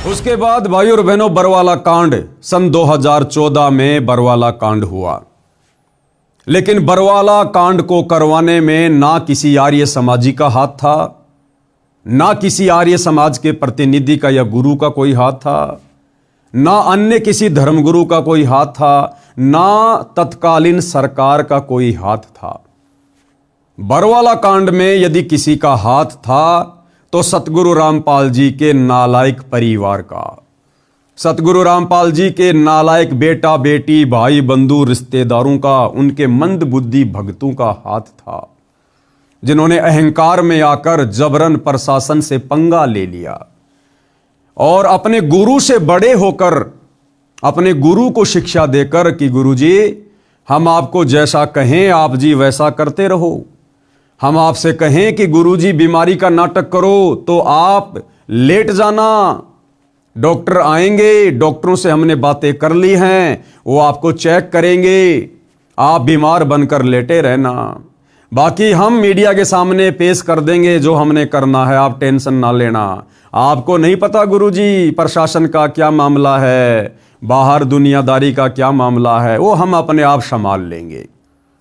उसके बाद भाई और बहनों बरवाला कांड सन 2014 में बरवाला कांड हुआ। लेकिन बरवाला कांड को करवाने में ना किसी आर्य समाजी का हाथ था, ना किसी आर्य समाज के प्रतिनिधि का या गुरु का कोई हाथ था, ना अन्य किसी धर्मगुरु का कोई हाथ था, ना तत्कालीन सरकार का कोई हाथ था। बरवाला कांड में यदि किसी का हाथ था तो सतगुरु रामपाल जी के नालायक परिवार का, सतगुरु रामपाल जी के नालायक बेटा बेटी भाई बंधु रिश्तेदारों का, उनके मंद बुद्धि भक्तों का हाथ था, जिन्होंने अहंकार में आकर जबरन प्रशासन से पंगा ले लिया और अपने गुरु से बड़े होकर अपने गुरु को शिक्षा देकर कि गुरुजी हम आपको जैसा कहें आप जी वैसा करते रहो, हम आपसे कहें कि गुरुजी बीमारी का नाटक करो तो आप लेट जाना, डॉक्टर आएंगे, डॉक्टरों से हमने बातें कर ली हैं, वो आपको चेक करेंगे, आप बीमार बनकर लेटे रहना, बाकी हम मीडिया के सामने पेश कर देंगे जो हमने करना है, आप टेंशन ना लेना। आपको नहीं पता गुरुजी प्रशासन का क्या मामला है, बाहर दुनियादारी का क्या मामला है, वो हम अपने आप संभाल लेंगे।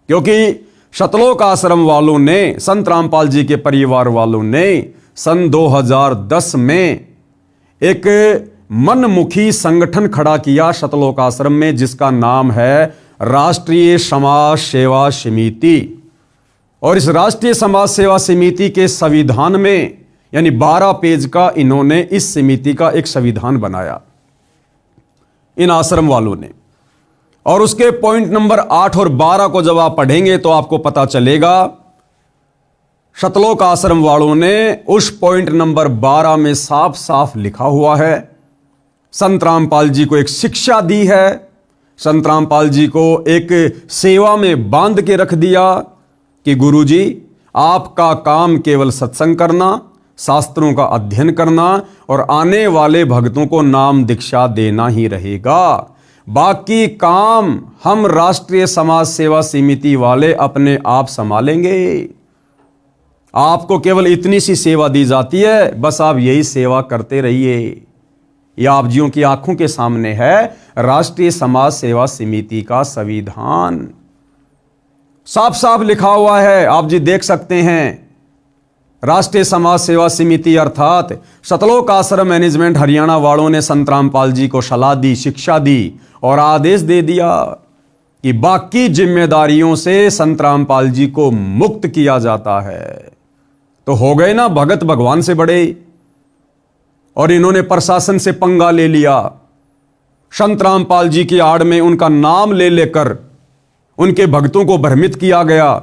क्योंकि शतलोक आश्रम वालों ने, संत रामपाल जी के परिवार वालों ने सन 2010 में एक मनमुखी संगठन खड़ा किया शतलोक आश्रम में, जिसका नाम है राष्ट्रीय समाज सेवा समिति। और इस राष्ट्रीय समाज सेवा समिति के संविधान में यानी 12 पेज का इन्होंने इस समिति का एक संविधान बनाया इन आश्रम वालों ने। और उसके पॉइंट नंबर 8 और 12 को जब आप पढ़ेंगे तो आपको पता चलेगा शतलोक आश्रम वालों ने उस पॉइंट नंबर 12 में साफ साफ लिखा हुआ है, संत रामपाल जी को एक शिक्षा दी है, संत रामपाल जी को एक सेवा में बांध के रख दिया कि गुरुजी आपका काम केवल सत्संग करना, शास्त्रों का अध्ययन करना और आने वाले भक्तों को नाम दीक्षा देना ही रहेगा, बाकी काम हम राष्ट्रीय समाज सेवा समिति वाले अपने आप संभालेंगे। आपको केवल इतनी सी सेवा दी जाती है, बस आप यही सेवा करते रहिए। यह आप जियों की आंखों के सामने है राष्ट्रीय समाज सेवा समिति का संविधान, साफ साफ लिखा हुआ है, आप जी देख सकते हैं। राष्ट्रीय समाज सेवा समिति अर्थात शतलोक आश्रम मैनेजमेंट हरियाणा वालों ने संत रामपाल जी को सलाह दी, शिक्षा दी और आदेश दे दिया कि बाकी जिम्मेदारियों से संत रामपाल जी को मुक्त किया जाता है। तो हो गए ना भगत भगवान से बड़े, और इन्होंने प्रशासन से पंगा ले लिया। संत रामपाल जी की आड़ में उनका नाम ले लेकर उनके भक्तों को भ्रमित किया गया।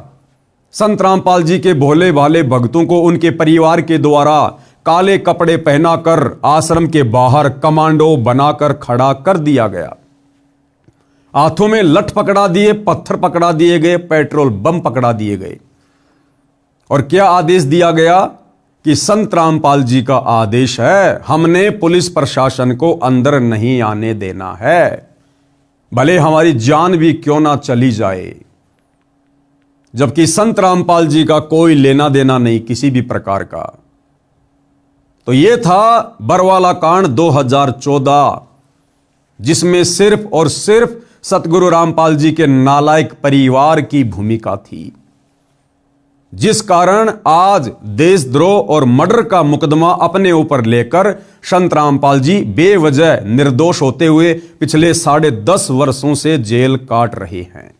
संत रामपाल जी के भोले भाले भक्तों को उनके परिवार के द्वारा काले कपड़े पहनाकर आश्रम के बाहर कमांडो बनाकर खड़ा कर दिया गया। हाथों में लठ पकड़ा दिए, पत्थर पकड़ा दिए गए, पेट्रोल बम पकड़ा दिए गए। और क्या आदेश दिया गया कि संत रामपाल जी का आदेश है, हमने पुलिस प्रशासन को अंदर नहीं आने देना है, भले हमारी जान भी क्यों ना चली जाए। जबकि संत रामपाल जी का कोई लेना देना नहीं किसी भी प्रकार का। तो यह था बरवाला कांड 2014, जिसमें सिर्फ और सिर्फ सतगुरु रामपाल जी के नालायक परिवार की भूमिका थी, जिस कारण आज देशद्रोह और मर्डर का मुकदमा अपने ऊपर लेकर संत रामपाल जी बेवजह निर्दोष होते हुए पिछले 10.5 वर्षों से जेल काट रहे हैं।